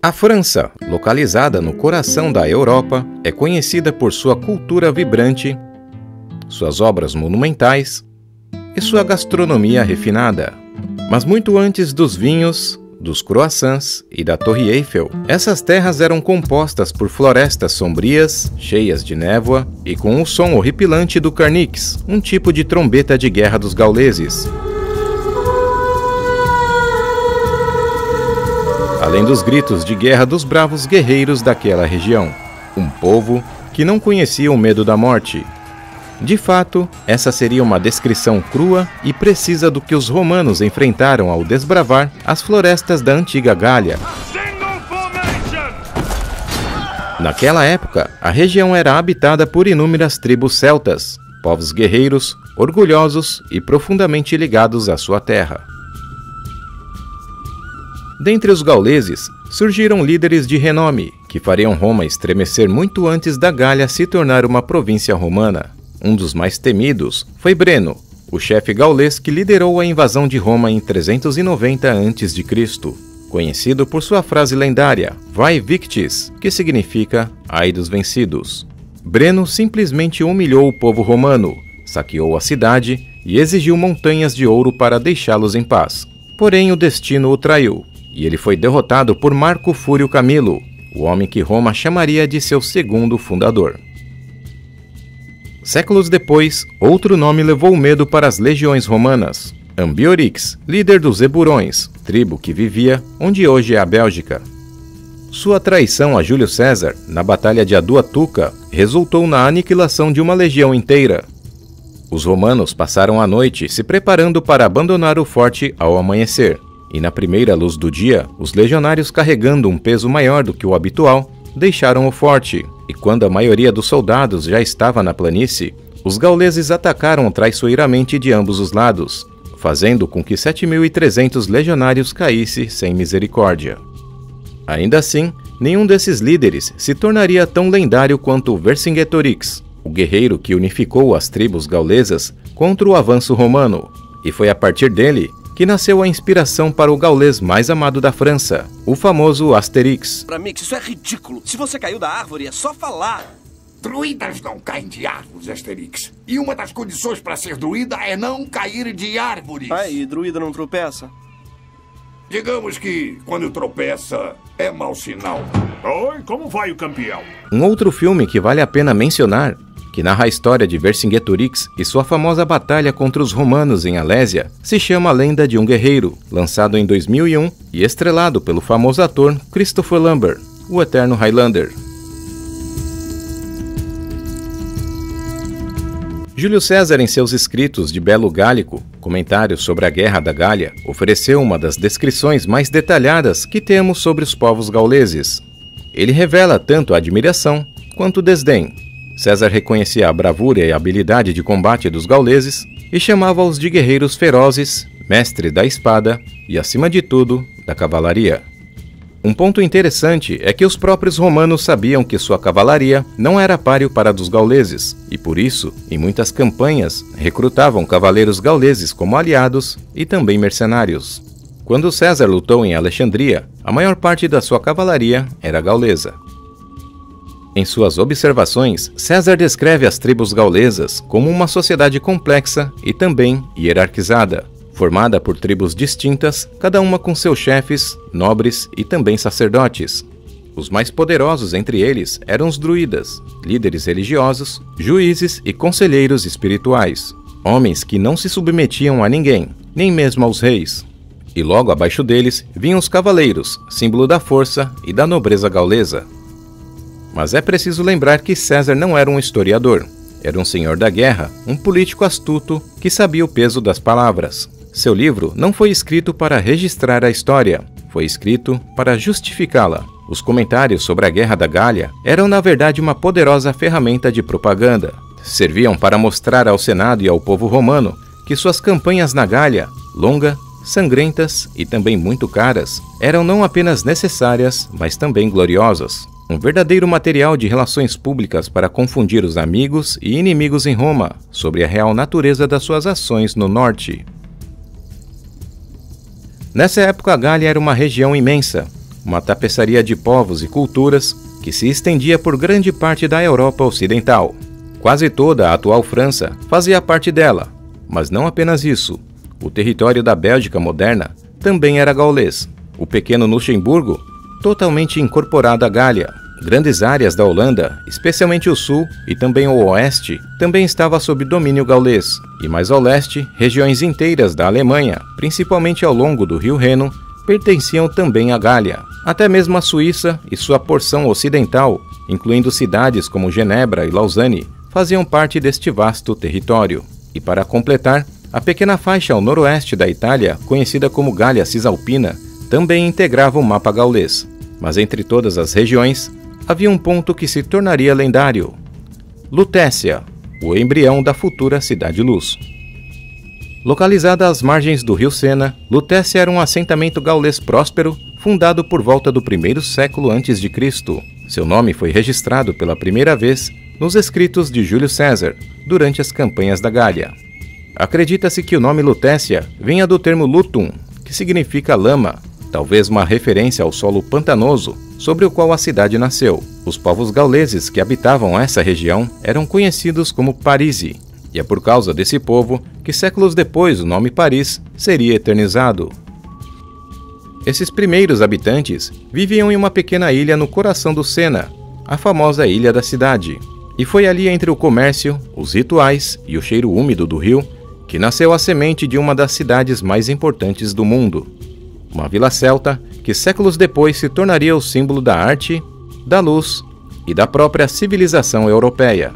A França, localizada no coração da Europa, é conhecida por sua cultura vibrante, suas obras monumentais e sua gastronomia refinada. Mas muito antes dos vinhos, dos croissants e da Torre Eiffel, essas terras eram compostas por florestas sombrias, cheias de névoa e com o som horripilante do carnix, um tipo de trombeta de guerra dos gauleses. Além dos gritos de guerra dos bravos guerreiros daquela região, um povo que não conhecia o medo da morte. De fato, essa seria uma descrição crua e precisa do que os romanos enfrentaram ao desbravar as florestas da antiga Gália. Naquela época, a região era habitada por inúmeras tribos celtas, povos guerreiros, orgulhosos e profundamente ligados à sua terra. Dentre os gauleses, surgiram líderes de renome, que fariam Roma estremecer muito antes da Gália se tornar uma província romana. Um dos mais temidos foi Breno, o chefe gaulês que liderou a invasão de Roma em 390 a.C., conhecido por sua frase lendária, Vae Victis, que significa Ai dos vencidos. Breno simplesmente humilhou o povo romano, saqueou a cidade e exigiu montanhas de ouro para deixá-los em paz. Porém, o destino o traiu, e ele foi derrotado por Marco Fúrio Camilo, o homem que Roma chamaria de seu segundo fundador. Séculos depois, outro nome levou o medo para as legiões romanas: Ambiorix, líder dos Eburões, tribo que vivia onde hoje é a Bélgica. Sua traição a Júlio César, na Batalha de Aduatuca, resultou na aniquilação de uma legião inteira. Os romanos passaram a noite se preparando para abandonar o forte ao amanhecer, e na primeira luz do dia, os legionários, carregando um peso maior do que o habitual, deixaram o forte, e quando a maioria dos soldados já estava na planície, os gauleses atacaram traiçoeiramente de ambos os lados, fazendo com que 7.300 legionários caíssem sem misericórdia. Ainda assim, nenhum desses líderes se tornaria tão lendário quanto Vercingetorix, o guerreiro que unificou as tribos gaulesas contra o avanço romano, e foi a partir dele que nasceu a inspiração para o gaulês mais amado da França, o famoso Asterix. Mix, isso é ridículo. Se você caiu da árvore, é só falar. Druidas não caem de árvores, Asterix. E uma das condições para ser druida é não cair de árvores. E druida não tropeça? Digamos que, quando tropeça, é mau sinal. Oi, como vai o campeão? Um outro filme que vale a pena mencionar, que narra a história de Vercingetorix e sua famosa batalha contra os romanos em Alésia, se chama A Lenda de um Guerreiro, lançado em 2001 e estrelado pelo famoso ator Christopher Lambert, o eterno Highlander. Júlio César, em seus escritos de Belo Gálico, comentários sobre a Guerra da Gália, ofereceu uma das descrições mais detalhadas que temos sobre os povos gauleses. Ele revela tanto a admiração quanto o desdém. César reconhecia a bravura e a habilidade de combate dos gauleses e chamava-os de guerreiros ferozes, mestre da espada e, acima de tudo, da cavalaria. Um ponto interessante é que os próprios romanos sabiam que sua cavalaria não era páreo para a dos gauleses e, por isso, em muitas campanhas, recrutavam cavaleiros gauleses como aliados e também mercenários. Quando César lutou em Alexandria, a maior parte da sua cavalaria era gaulesa. Em suas observações, César descreve as tribos gaulesas como uma sociedade complexa e também hierarquizada, formada por tribos distintas, cada uma com seus chefes, nobres e também sacerdotes. Os mais poderosos entre eles eram os druidas, líderes religiosos, juízes e conselheiros espirituais, homens que não se submetiam a ninguém, nem mesmo aos reis. E logo abaixo deles vinham os cavaleiros, símbolo da força e da nobreza gaulesa. Mas é preciso lembrar que César não era um historiador. Era um senhor da guerra, um político astuto que sabia o peso das palavras. Seu livro não foi escrito para registrar a história, foi escrito para justificá-la. Os comentários sobre a Guerra da Gália eram na verdade uma poderosa ferramenta de propaganda. Serviam para mostrar ao Senado e ao povo romano que suas campanhas na Gália, longas, sangrentas e também muito caras, eram não apenas necessárias, mas também gloriosas. Um verdadeiro material de relações públicas para confundir os amigos e inimigos em Roma sobre a real natureza das suas ações no norte. Nessa época, a Gália era uma região imensa, uma tapeçaria de povos e culturas que se estendia por grande parte da Europa Ocidental. Quase toda a atual França fazia parte dela, mas não apenas isso. O território da Bélgica moderna também era gaulês. O pequeno Luxemburgo, totalmente incorporado à Gália. Grandes áreas da Holanda, especialmente o sul e também o oeste, também estava sob domínio gaulês. E mais ao leste, regiões inteiras da Alemanha, principalmente ao longo do rio Reno, pertenciam também à Gália. Até mesmo a Suíça e sua porção ocidental, incluindo cidades como Genebra e Lausanne, faziam parte deste vasto território. E para completar, a pequena faixa ao noroeste da Itália, conhecida como Gália Cisalpina, também integrava o mapa gaulês. Mas entre todas as regiões, havia um ponto que se tornaria lendário: Lutécia, o embrião da futura Cidade-Luz. Localizada às margens do rio Sena, Lutécia era um assentamento gaulês próspero, fundado por volta do 1º século a.C. Seu nome foi registrado pela primeira vez nos escritos de Júlio César, durante as campanhas da Gália. Acredita-se que o nome Lutécia venha do termo lutum, que significa lama, talvez uma referência ao solo pantanoso sobre o qual a cidade nasceu. Os povos gauleses que habitavam essa região eram conhecidos como Parisi, e é por causa desse povo que séculos depois o nome Paris seria eternizado. Esses primeiros habitantes viviam em uma pequena ilha no coração do Sena, a famosa Ilha da Cidade, e foi ali entre o comércio, os rituais e o cheiro úmido do rio que nasceu a semente de uma das cidades mais importantes do mundo. Uma vila celta que séculos depois se tornaria o símbolo da arte, da luz e da própria civilização europeia.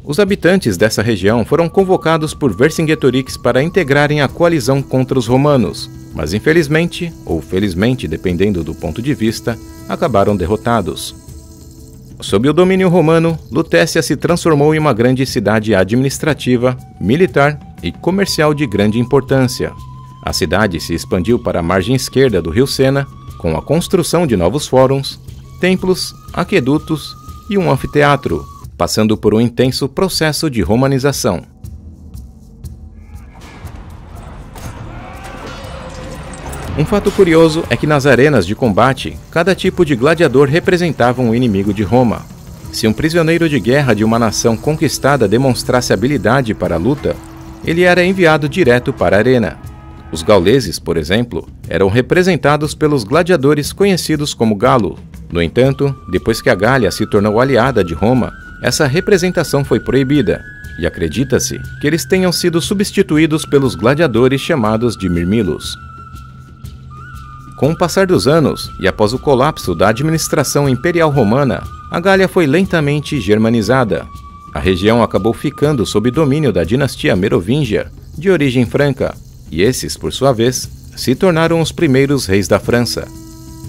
Os habitantes dessa região foram convocados por Vercingetorix para integrarem a coalizão contra os romanos, mas infelizmente, ou felizmente, dependendo do ponto de vista, acabaram derrotados. Sob o domínio romano, Lutécia se transformou em uma grande cidade administrativa, militar e comercial de grande importância. A cidade se expandiu para a margem esquerda do rio Sena, com a construção de novos fóruns, templos, aquedutos e um anfiteatro, passando por um intenso processo de romanização. Um fato curioso é que nas arenas de combate, cada tipo de gladiador representava um inimigo de Roma. Se um prisioneiro de guerra de uma nação conquistada demonstrasse habilidade para a luta, ele era enviado direto para a arena. Os gauleses, por exemplo, eram representados pelos gladiadores conhecidos como galo. No entanto, depois que a Gália se tornou aliada de Roma, essa representação foi proibida, e acredita-se que eles tenham sido substituídos pelos gladiadores chamados de mirmilos. Com o passar dos anos, e após o colapso da administração imperial romana, a Gália foi lentamente germanizada. A região acabou ficando sob domínio da dinastia merovingia, de origem franca, e esses, por sua vez, se tornaram os primeiros reis da França.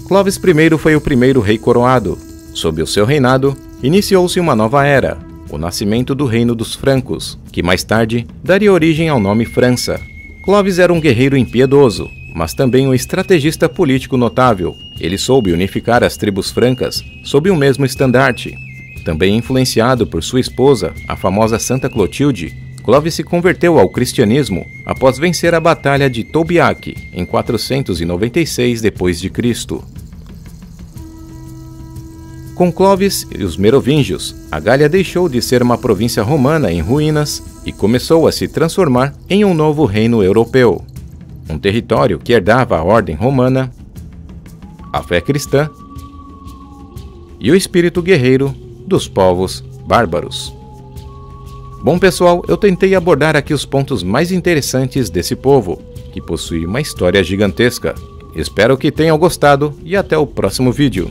Clovis I foi o primeiro rei coroado. Sob o seu reinado, iniciou-se uma nova era, o nascimento do Reino dos Francos, que mais tarde daria origem ao nome França. Clovis era um guerreiro impiedoso, mas também um estrategista político notável. Ele soube unificar as tribos francas sob o mesmo estandarte. Também influenciado por sua esposa, a famosa Santa Clotilde, Clovis se converteu ao cristianismo após vencer a Batalha de Tolbiac em 496 d.C. Com Clovis e os merovingios, a Gália deixou de ser uma província romana em ruínas e começou a se transformar em um novo reino europeu. Um território que herdava a ordem romana, a fé cristã e o espírito guerreiro dos povos bárbaros. Bom pessoal, eu tentei abordar aqui os pontos mais interessantes desse povo, que possui uma história gigantesca. Espero que tenham gostado e até o próximo vídeo.